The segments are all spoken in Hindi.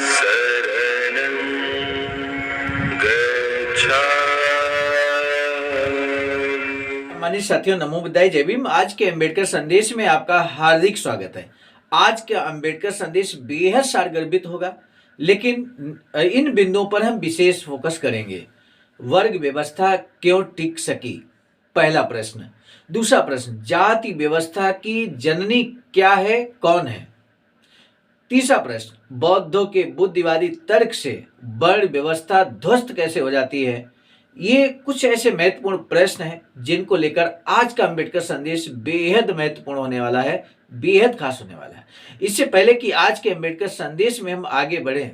शरणं गच्छामि। माननीय साथियों, नमो बुद्धाय, जय भीम। आज के अंबेडकर संदेश में आपका हार्दिक स्वागत है। आज का अंबेडकर संदेश बेहद सारगर्भित होगा, लेकिन इन बिंदुओं पर हम विशेष फोकस करेंगे। वर्ग व्यवस्था क्यों टिक सकी, पहला प्रश्न। दूसरा प्रश्न, जाति व्यवस्था की जननी क्या है, कौन है। तीसरा प्रश्न, बौद्धों के बुद्धिवादी तर्क से वर्ण व्यवस्था ध्वस्त कैसे हो जाती है। ये कुछ ऐसे महत्वपूर्ण प्रश्न हैं जिनको लेकर आज का अंबेडकर संदेश बेहद महत्वपूर्ण होने वाला है, बेहद खास होने वाला है। इससे पहले कि आज के अंबेडकर संदेश में हम आगे बढ़े,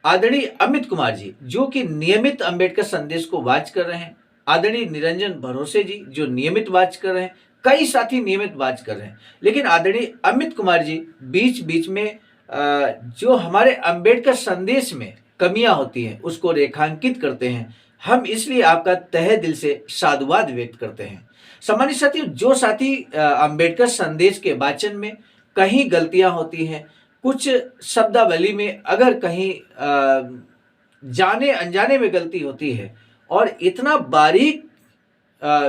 आदरणीय अमित कुमार जी जो कि नियमित अंबेडकर संदेश को वाच कर रहे हैं, आदरणीय निरंजन भरोसे जी जो नियमित वाच कर रहे हैं, कई साथी नियमित वाच कर रहे हैं, लेकिन आदरणीय अमित कुमार जी बीच बीच में जो हमारे अंबेडकर संदेश में कमियां होती हैं उसको रेखांकित करते हैं। हम इसलिए आपका तहे दिल से साधुवाद व्यक्त करते हैं। सम्मानित साथियों, जो साथी अंबेडकर संदेश के वाचन में कहीं गलतियां होती हैं, कुछ शब्दावली में अगर कहीं जाने अनजाने में गलती होती है और इतना बारीक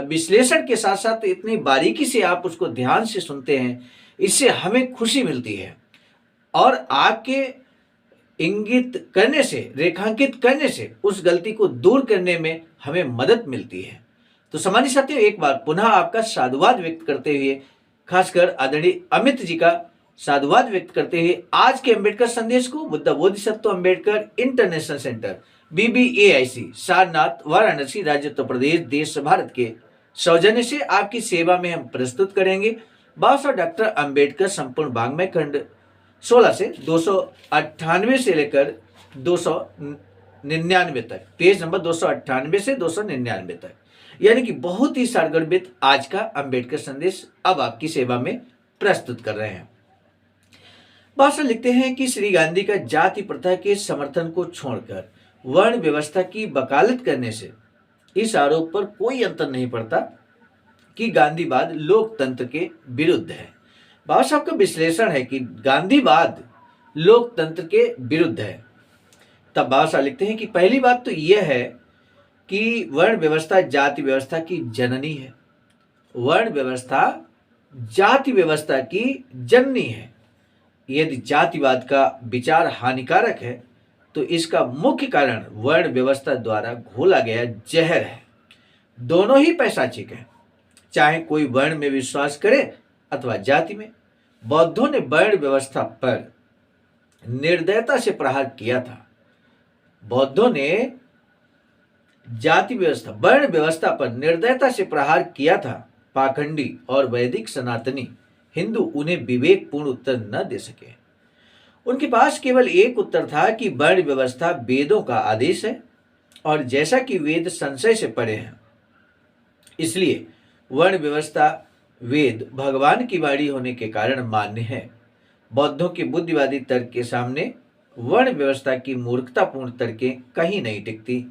विश्लेषण के साथ साथ इतनी बारीकी से आप उसको ध्यान से सुनते हैं, इससे हमें खुशी मिलती है और आपके इंगित करने से, रेखांकित करने से उस गलती को दूर करने में हमें मदद मिलती है। तो सम्मानित साथियों, एक बार पुनः आपका साधुवाद व्यक्त करते हुए, खासकर आदरणीय अमित जी का साधुवाद व्यक्त करते हुए, आज के अंबेडकर संदेश को Buddha Bodhisattva Ambedkar international centre BBAIC Sarnath Varanasi राज्य उत्तर प्रदेश देश भारत के सौजन्य से आपकी सेवा में हम प्रस्तुत करेंगे बाबा साहब डॉक्टर अंबेडकर संपूर्ण वाङ्मय खंड 16 से 298 से लेकर 299 तक, पेज नंबर 298 से 299 तक, यानी कि बहुत ही सारगर्भित आज का अंबेडकर संदेश अब आपकी सेवा में प्रस्तुत कर रहे हैं। भाषण लिखते हैं कि श्री गांधी का जाति प्रथा के समर्थन को छोड़कर वर्ण व्यवस्था की वकालत करने से इस आरोप पर कोई अंतर नहीं पड़ता कि गांधीवाद लोकतंत्र के विरुद्ध है। बाबा साहब का विश्लेषण है कि गांधीवाद लोकतंत्र के विरुद्ध है। तब बाबा साहब लिखते हैं कि पहली बात तो यह है कि वर्ण व्यवस्था जाति व्यवस्था की जननी है। वर्ण व्यवस्था जाति व्यवस्था की जननी है। यदि जातिवाद का विचार हानिकारक है तो इसका मुख्य कारण वर्ण व्यवस्था द्वारा घोला गया जहर है। दोनों ही पैशाचिक है, चाहे कोई वर्ण में विश्वास करे अथवा जाति में। बौद्धों ने वर्ण व्यवस्था पर निर्दयता से प्रहार किया था। बौद्धों ने जाति व्यवस्था, वर्ण व्यवस्था पर निर्दयता से प्रहार किया था। पाखंडी और वैदिक सनातनी हिंदू उन्हें विवेकपूर्ण उत्तर न दे सके। उनके पास केवल एक उत्तर था कि वर्ण व्यवस्था वेदों का आदेश है और जैसा कि वेद संशय से परे हैं, इसलिए वर्ण व्यवस्था वेद भगवान की वाणी होने के कारण मान्य है। बौद्धों के बुद्धिवादी तर्क के सामने वर्ण व्यवस्था की मूर्खतापूर्ण तर्कें कहीं नहीं टिकती।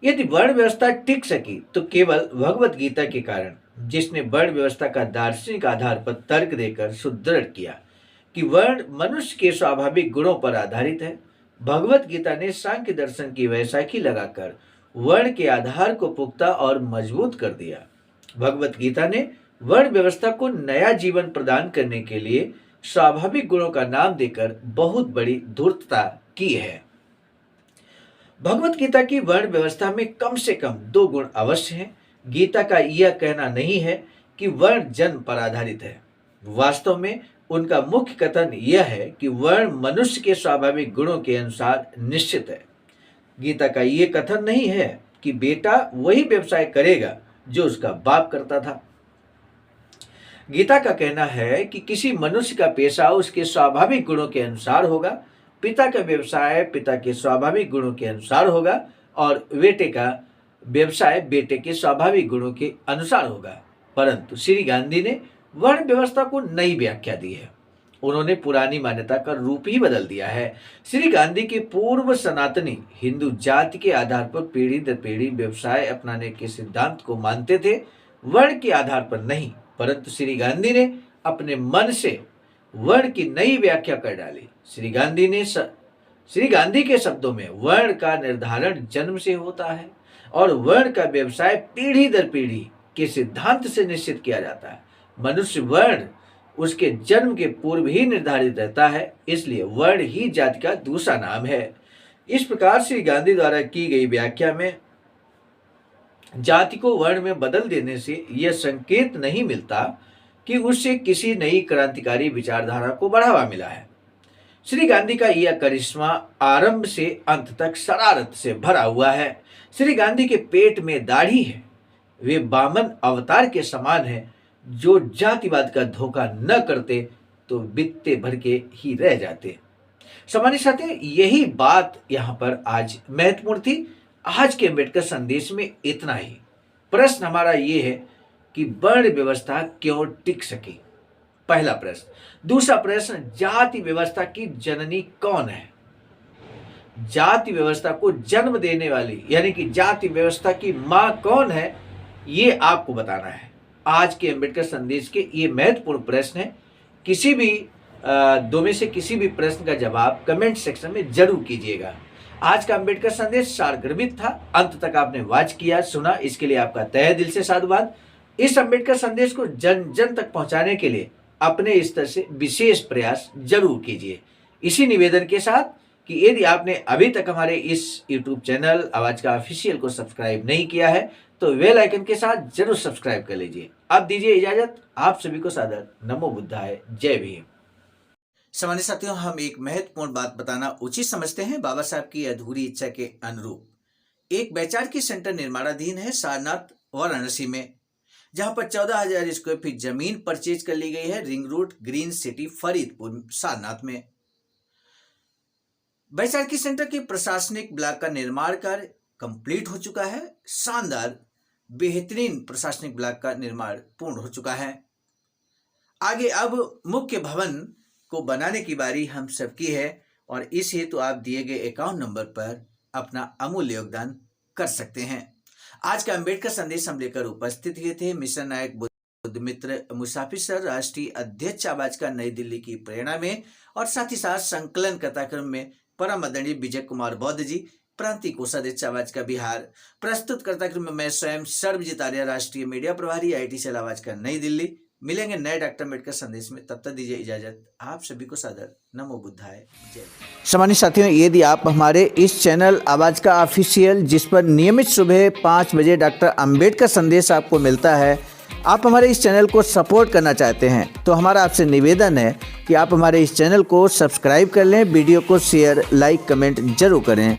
यदि वर्ण व्यवस्था टिक सकी तो केवल भगवत गीता के कारण, जिसने वर्ण व्यवस्था का दार्शनिक आधार पर तर्क देकर सुदृढ़ किया कि वर्ण मनुष्य के स्वाभाविक गुणों पर आधारित है। भगवत गीता ने सांख्य दर्शन की वैशाखी लगाकर वर्ण के आधार को पुख्ता और मजबूत कर दिया। भगवत गीता ने वर्ण व्यवस्था को नया जीवन प्रदान करने के लिए स्वाभाविक गुणों का नाम देकर बहुत बड़ी धूर्तता की है। भगवत गीता की वर्ण व्यवस्था में कम से कम 2 गुण अवश्य हैं। गीता का यह कहना नहीं है कि वर्ण जन्म पर आधारित है। वास्तव में उनका मुख्य कथन यह है कि वर्ण मनुष्य के स्वाभाविक गुणों के अनुसार निश्चित है। गीता का यह कथन नहीं है कि बेटा वही व्यवसाय करेगा जो उसका बाप करता था। गीता का कहना है कि किसी मनुष्य का पेशा उसके स्वाभाविक गुणों के अनुसार होगा, पिता का व्यवसाय पिता के स्वाभाविक गुणों के अनुसार होगा और बेटे का व्यवसाय बेटे के स्वाभाविक गुणों के अनुसार होगा। परंतु श्री गांधी ने वर्ण व्यवस्था को नई व्याख्या दी है। उन्होंने पुरानी मान्यता का रूप ही बदल दिया है। श्री गांधी के पूर्व सनातनी हिंदू जाति के आधार पर पीढ़ी दर पीढ़ी व्यवसाय अपनाने के सिद्धांत को मानते थे, वर्ण के आधार पर नहीं। परंतु श्री गांधी ने अपने मन से वर्ण की नई व्याख्या कर डाली। श्री गांधी के शब्दों में वर्ण का निर्धारण जन्म से होता है और वर्ण का व्यवसाय पीढ़ी दर पीढ़ी के सिद्धांत से निश्चित किया जाता है। मनुष्य वर्ण उसके जन्म के पूर्व ही निर्धारित रहता है, इसलिए वर्ण ही जाति का दूसरा नाम है। इस प्रकार श्री गांधी द्वारा की गई व्याख्या में जाति को वर्ण में बदल देने से यह संकेत नहीं मिलता कि उससे किसी नई क्रांतिकारी विचारधारा को बढ़ावा मिला है। श्री गांधी का यह करिश्मा आरंभ से अंत तक शरारत से भरा हुआ है। श्री गांधी के पेट में दाढ़ी है, वे वामन अवतार के समान है। जो जातिवाद का धोखा न करते तो बित्ते भर के ही रह जाते। सामान्य साथी, यही बात यहाँ पर आज महत्वपूर्ण थी। आज के अम्बेडकर संदेश में इतना ही। प्रश्न हमारा ये है कि वर्ण व्यवस्था क्यों टिक सकी, पहला प्रश्न। दूसरा प्रश्न, जाति व्यवस्था की जननी कौन है? जाति व्यवस्था को जन्म देने वाली यानी कि जाति व्यवस्था की मां कौन है, ये आपको बताना है। आज के अम्बेडकर संदेश के ये महत्वपूर्ण प्रश्न है। किसी भी दो में से किसी भी प्रश्न का जवाब कमेंट सेक्शन में जरूर कीजिएगा। आज का अम्बेडकर संदेश सारगर्भित था। अंत तक आपने वॉच किया, सुना, इसके लिए आपका तहे दिल से साधुवाद। इस अम्बेडकर संदेश को जन जन तक पहुंचाने के लिए अपने स्तर से विशेष प्रयास जरूर कीजिए। इसी निवेदन के साथ कि यदि आपने अभी तक हमारे इस YouTube चैनल आवाज का ऑफिशियल को सब्सक्राइब नहीं किया है तो बेल आइकन के साथ जरूर सब्सक्राइब कर लीजिए। अब दीजिए इजाजत। आप सभी को सादर नमो बुद्धाय, जय भीम। सामान्य साथियों, हम एक महत्वपूर्ण बात बताना उचित समझते हैं। बाबा साहब की अधूरी इच्छा के अनुरूप एक वैचारिकी सेंटर निर्माणाधीन है सारनाथ वाराणसी में, जहां पर 14,000 स्क्वायर फीट जमीन परचेज कर ली गई है ring road green city Faridpur Sarnath में। वैचारिकी सेंटर के प्रशासनिक ब्लॉक का निर्माण कार्य कंप्लीट हो चुका है। शानदार बेहतरीन प्रशासनिक ब्लॉक का निर्माण पूर्ण हो चुका है। आगे अब मुख्य भवन को बनाने की बारी हम सबकी है और इस हेतु आप दिए गए अकाउंट नंबर पर अपना अमूल्य योगदान कर सकते हैं। आज का अम्बेडकर संदेश हम लेकर उपस्थित हुए थे मिशन नायक बुद्ध मित्र मुसाफिर सर, राष्ट्रीय अध्यक्ष आवाज का नई दिल्ली की प्रेरणा में, और साथ ही साथ संकलन कथाक्रम में परम आदरणीय विजय कुमार बौद्ध जी, प्रांतीय कोषाध्यक्ष आवाज का बिहार। प्रस्तुत कथाक्रम में मैं स्वयं सर्वजित आर्य, राष्ट्रीय मीडिया प्रभारी, IT सेल आवाज का नई दिल्ली। मिलेंगे नए डॉक्टर अम्बेडकर संदेश में, तब तक दीजिए इजाजत। आप सभी को सादर नमो बुद्धाय, जय। सामान्य साथियों, यदि आप हमारे इस चैनल आवाज का ऑफिशियल, जिस पर नियमित सुबह 5 बजे डॉक्टर अम्बेडकर संदेश आपको मिलता है, आप हमारे इस चैनल को सपोर्ट करना चाहते हैं तो हमारा आपसे निवेदन है कि आप हमारे इस चैनल को सब्सक्राइब कर लें, वीडियो को शेयर, लाइक, कमेंट जरूर करें।